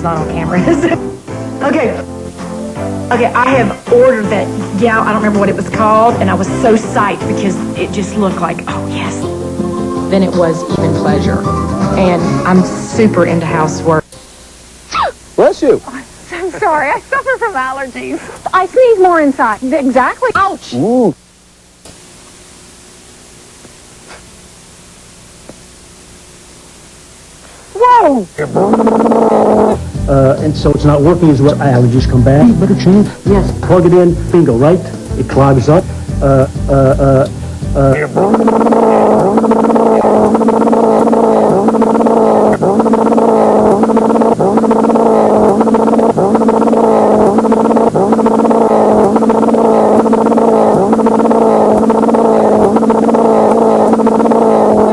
not on camera. Okay. Okay, I have ordered that gal, I don't remember what it was called, and I was so psyched because it just looked like, oh yes. Then it was even pleasure. And I'm super into housework. Bless you. Oh, I'm sorry, I suffer from allergies. I sneeze more inside. Exactly. Ouch. Ooh. Whoa. And so it's not working as well. Allergies come back. Better change. Yes. Plug it in. Bingo. Right. It clogs up.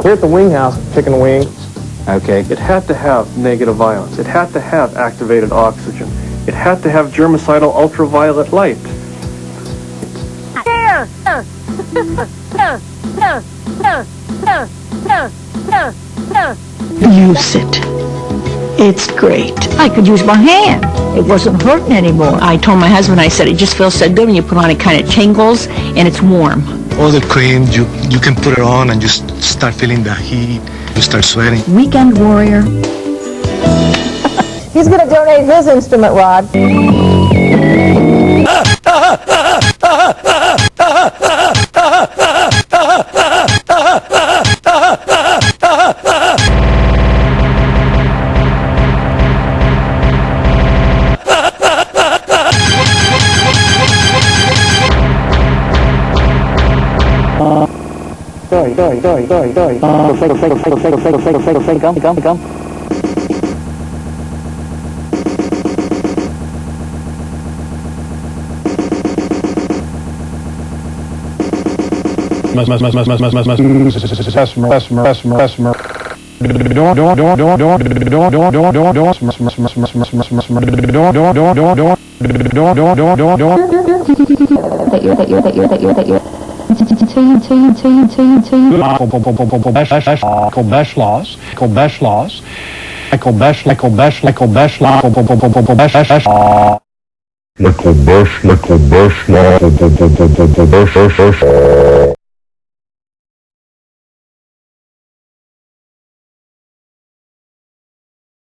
Here at the wing house, chicken wings. Okay. It had to have negative ions. It had to have activated oxygen. It had to have germicidal ultraviolet light. There. Use it. It's great. I could use my hand. It wasn't hurting anymore. I told my husband, I said, it just feels so good when you put on it, kind of tingles, and it's warm. All the cream, you can put it on and just start feeling the heat. You start sweating. Weekend warrior. He's going to donate his instrument rod. Michael Besh.